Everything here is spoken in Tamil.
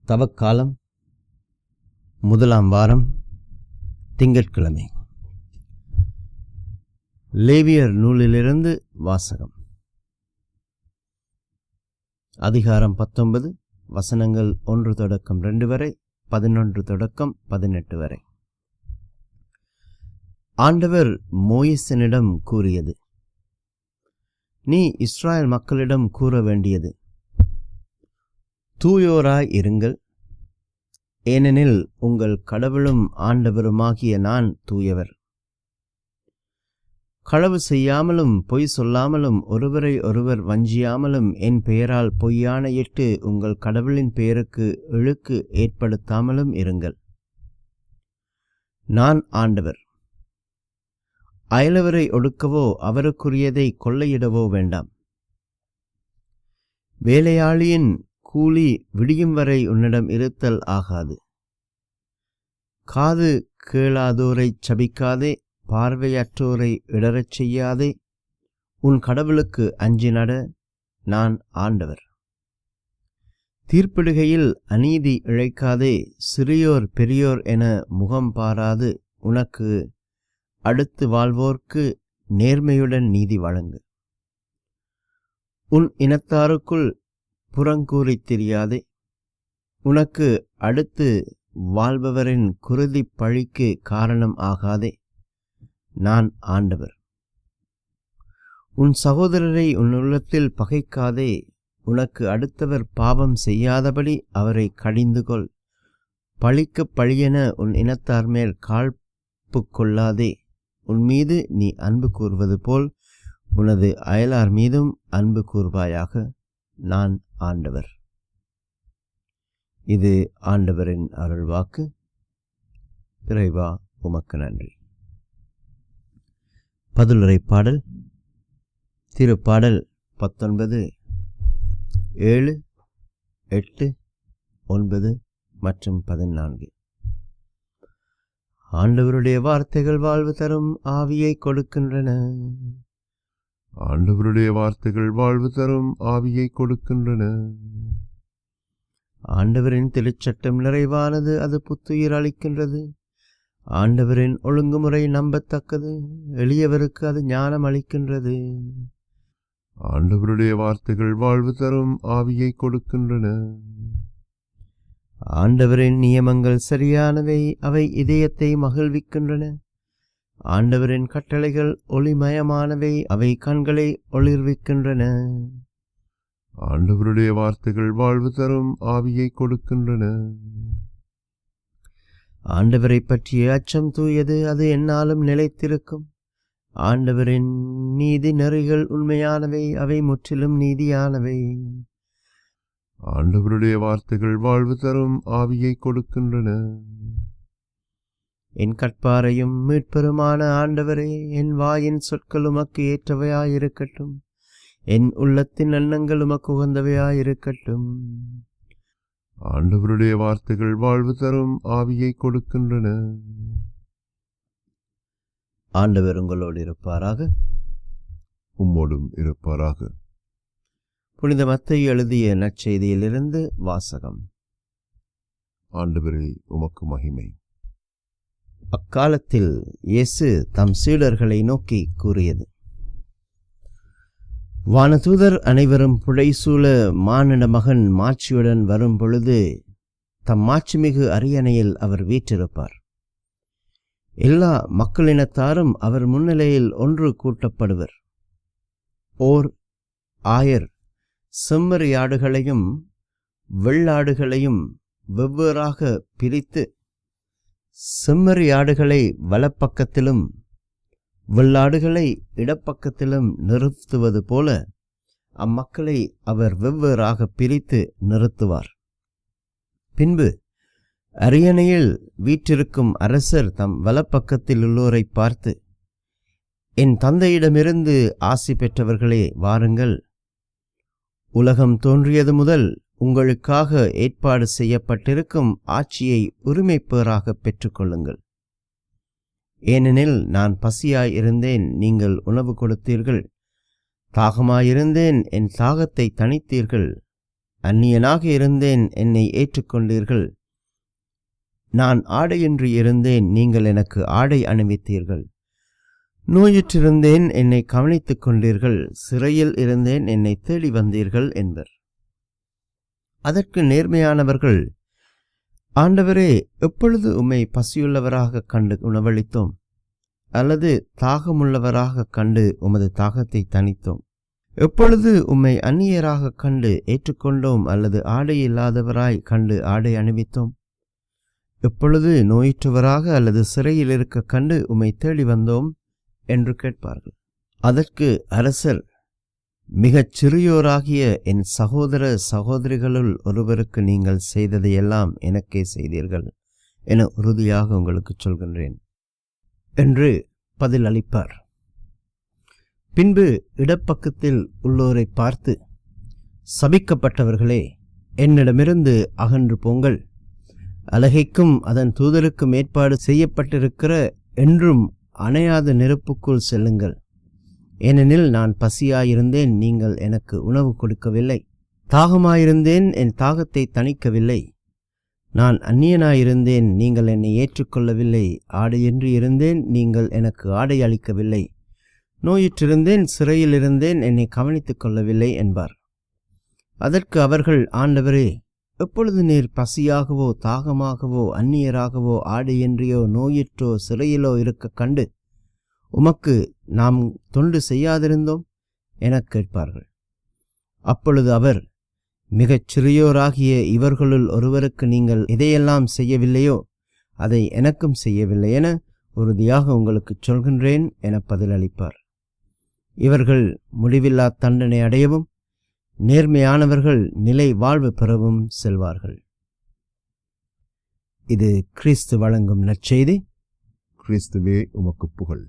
தவக்காலம் முதலாம் வாரம் திங்கட்கிழமை. லேவியர் நூலிலிருந்து வாசகம். அதிகாரம் 19, வசனங்கள் 1 தொடக்கம் 2 வரை, 11 தொடக்கம் 18 வரை. ஆண்டவர் மோயிசனிடம் கூறியது: நீ இஸ்ராயேல் மக்களிடம் கூற வேண்டியது: தூயோராய் இருங்கள், ஏனெனில் உங்கள் கடவுளும் ஆண்டவருமாகிய நான் தூயவர். களவு செய்யாமலும் பொய் சொல்லாமலும் ஒருவரை ஒருவர் வஞ்சியாமலும் என் பெயரால் பொய்யாணையிட்டு உங்கள் கடவுளின் பெயருக்கு இழுக்கு ஏற்படுத்தாமலும் இருங்கள். நான் ஆண்டவர். அயலவரை ஒடுக்கவோ அவருக்குரியதை கொள்ளையிடவோ வேண்டாம். வேலையாளியின் கூலி விடியும் வரை உன்னிடம் இருத்தல் ஆகாது. காது கேளாதோரைச் சபிக்காதே, பார்வையற்றோரை இடறச் செய்யாதே. உன் கடவுளுக்கு அஞ்சி நட. நான் ஆண்டவர். தீர்ப்பிடுகையில் அநீதி இழைக்காதே. சிறியோர் பெரியோர் என முகம் பாராது உனக்கு அடுத்து வாழ்வோர்க்கு நேர்மையுடன் நீதி வழங்கு. உன் இனத்தாருக்குள் புறங்கூறித் திரியாதே. உனக்கு அடுத்து வாழ்பவரின் குருதி பழிக்கு காரணம் ஆகாதே. நான் ஆண்டவர். உன் சகோதரரை உன் உள்ளத்தில் பகைக்காதே. உனக்கு அடுத்தவர் பாவம் செய்யாதபடி அவரை கடிந்து கொள். பழிக்கு பழியென உன் இனத்தார் மேல் காழ்ப்பு கொள்ளாதே. உன் மீது நீ அன்பு கூர்வது போல் உனது அயலார் மீதும் அன்பு கூர்வாயாக. நான் ஆண்டவர். இது ஆண்டவரின் அருள்வாக்கு. இறைவா, உமக்கு நன்றி. பதிலுரை பாடல். திருப்பாடல் 19, 7, 8, 9 மற்றும் 14. ஆண்டவருடைய வார்த்தைகள் வாழ்வு தரும் ஆவியை கொடுக்கின்றன. ஆண்டவருடைய வார்த்தைகள் வாழ்வு தரும் ஆவியை கொடுக்கின்றன. ஆண்டவரின் திருச்சட்டம் நிறைவானது, அது புத்துயிர் அளிக்கின்றது. ஆண்டவரின் ஒழுங்குமுறை நம்பத்தக்கது, எளியவருக்கு அது ஞானம் அளிக்கின்றது. ஆண்டவருடைய வார்த்தைகள் வாழ்வு தரும் ஆவியை கொடுக்கின்றன. ஆண்டவரின் நியமங்கள் சரியானவை, அவை இதயத்தை மகிழ்விக்கின்றன. ஆண்டவரின் கட்டளைகள் ஒளிமயமானவை, அவை கண்களை ஒளிர்விக்கின்றன. ஆண்டவருடைய வார்த்தைகள் வாழ்வு தரும் ஆவியை கொடுக்கின்றன. ஆண்டவரை பற்றிய அச்சம் தூயது, அது எந்நாளும் நிலைத்திருக்கும். ஆண்டவரின் நீதி நெறிகள் உண்மையானவை, அவை முற்றிலும் நீதியானவை. ஆண்டவருடைய வார்த்தைகள் வாழ்வு தரும் ஆவியை கொடுக்கின்றன. என் கட்பாரையும் மீட்பெருமான ஆண்டவரே, என் வாயின் சொற்கள் உமக்கு ஏற்றவையாயிருக்கட்டும். என் உள்ளத்தின் எண்ணங்கள் உமக்கு உகந்தவையாயிருக்கட்டும். ஆண்டவருடைய வார்த்தைகள் வாழ்வு தரும் ஆவியை கொடுக்கின்றன. ஆண்டவர் உங்களோடு இருப்பாராக. உம்மோடும் இருப்பாராக. புனித மத்தேயு எழுதிய நற்செய்தியிலிருந்து வாசகம். ஆண்டவரே, உமக்கு மகிமை. அக்காலத்தில் இயேசு தம் சீடர்களை நோக்கி கூறியது: வானதூதர் அனைவரும் புடைசூழ மானிட மகன் மாட்சியுடன் வரும் பொழுது தம் மாட்சிமிகு அரியணையில் அவர் வீற்றிருப்பார். எல்லா மக்களினத்தாரும் அவர் முன்னிலையில் ஒன்று கூட்டப்படுவர். ஓர் ஆயர் செம்மறியாடுகளையும் வெள்ளாடுகளையும் வெவ்வேறாக பிரித்து செம்மறியாடுகளை வலப்பக்கத்திலும் வெள்ளாடுகளை இடப்பக்கத்திலும் நிறுத்துவது போல அம்மக்களை அவர் வெவ்வேறாக பிரித்து நிறுத்துவார். பின்பு அரியணையில் வீற்றிருக்கும் அரசர் தம் வலப்பக்கத்தில் உள்ளோரை பார்த்து: என் தந்தையிடமிருந்து ஆசி பெற்றவர்களே, வாருங்கள். உலகம் தோன்றியது முதல் உங்களுக்காக ஏற்பாடு செய்யப்பட்டிருக்கும் ஆட்சியை உரிமைப்பேறாக பெற்றுக்கொள்ளுங்கள். ஏனெனில் நான் பசியாயிருந்தேன், நீங்கள் உணவு கொடுத்தீர்கள். தாகமாயிருந்தேன், என் தாகத்தை தணித்தீர்கள். அந்நியனாக இருந்தேன், என்னை ஏற்றுக்கொண்டீர்கள். நான் ஆடையின்றி இருந்தேன், நீங்கள் எனக்கு ஆடை அணிவித்தீர்கள். நோயுற்றிருந்தேன், என்னை கவனித்துக் கொண்டீர்கள். சிறையில் இருந்தேன், என்னை தேடி வந்தீர்கள் என்பர். அதற்கு நேர்மையானவர்கள், ஆண்டவரே, எப்பொழுது உம்மை பசியுள்ளவராக கண்டு உணவளித்தோம், அல்லது தாகமுள்ளவராக கண்டு உமது தாகத்தை தணித்தோம்? எப்பொழுது உம்மை அந்நியராக கண்டு ஏற்றுக்கொண்டோம், அல்லது ஆடை இல்லாதவராய் கண்டு ஆடை அணிவித்தோம்? எப்பொழுது நோயுற்றவராக அல்லது சிறையில் இருக்க கண்டு உம்மை தேடி வந்தோம் என்று கேட்பார்கள். அதற்கு அரசர், மிகச் சிறியோராகிய என் சகோதர சகோதரிகளுள் ஒருவருக்கு நீங்கள் செய்ததையெல்லாம் எனக்கே செய்தீர்கள் என உறுதியாக உங்களுக்கு சொல்கின்றேன் என்று பதில் அளிப்பார். பின்பு இடப்பக்கத்தில் உள்ளோரை பார்த்து, சபிக்கப்பட்டவர்களே, என்னிடமிருந்து அகன்று போங்கள். அலகைக்கும் அதன் தூதருக்கும் ஏற்பாடு செய்யப்பட்டிருக்கிற என்றும் அணையாத நெருப்புக்குள் செல்லுங்கள். ஏனெனில் நான் பசியாயிருந்தேன், நீங்கள் எனக்கு உணவு கொடுக்கவில்லை. தாகமாயிருந்தேன், என் தாகத்தை தணிக்கவில்லை. நான் அந்நியனாயிருந்தேன், நீங்கள் என்னை ஏற்றுக்கொள்ளவில்லை. ஆடையின்றி இருந்தேன், நீங்கள் எனக்கு ஆடை அளிக்கவில்லை. நோயுற்றிருந்தேன், சிறையில் இருந்தேன், என்னை கவனித்துக் கொள்ளவில்லை என்பார். அதற்கு அவர்கள், ஆண்டவரே, எப்பொழுது நீர் பசியாகவோ தாகமாகவோ அந்நியராகவோ ஆடையின்றியோ நோயுற்றோ சிறையிலோ இருக்க கண்டு உமக்கு நாம் தொண்டு செய்யாதிருந்தோம் எனக் கேட்பார்கள். அப்பொழுது அவர், மிகச் சிறியோராகிய இவர்களுள் ஒருவருக்கு நீங்கள் எதையெல்லாம் செய்யவில்லையோ அதை எனக்கும் செய்யவில்லை என உறுதியாக உங்களுக்குச் சொல்கின்றேன் என பதிலளிப்பார். இவர்கள் முடிவில்லா தண்டனை அடையவும் நேர்மையானவர்கள் நிலை வாழ்வு பெறவும் செல்வார்கள். இது கிறிஸ்து வழங்கும் நற்செய்தி. கிறிஸ்துவே உமக்கு புகழ்.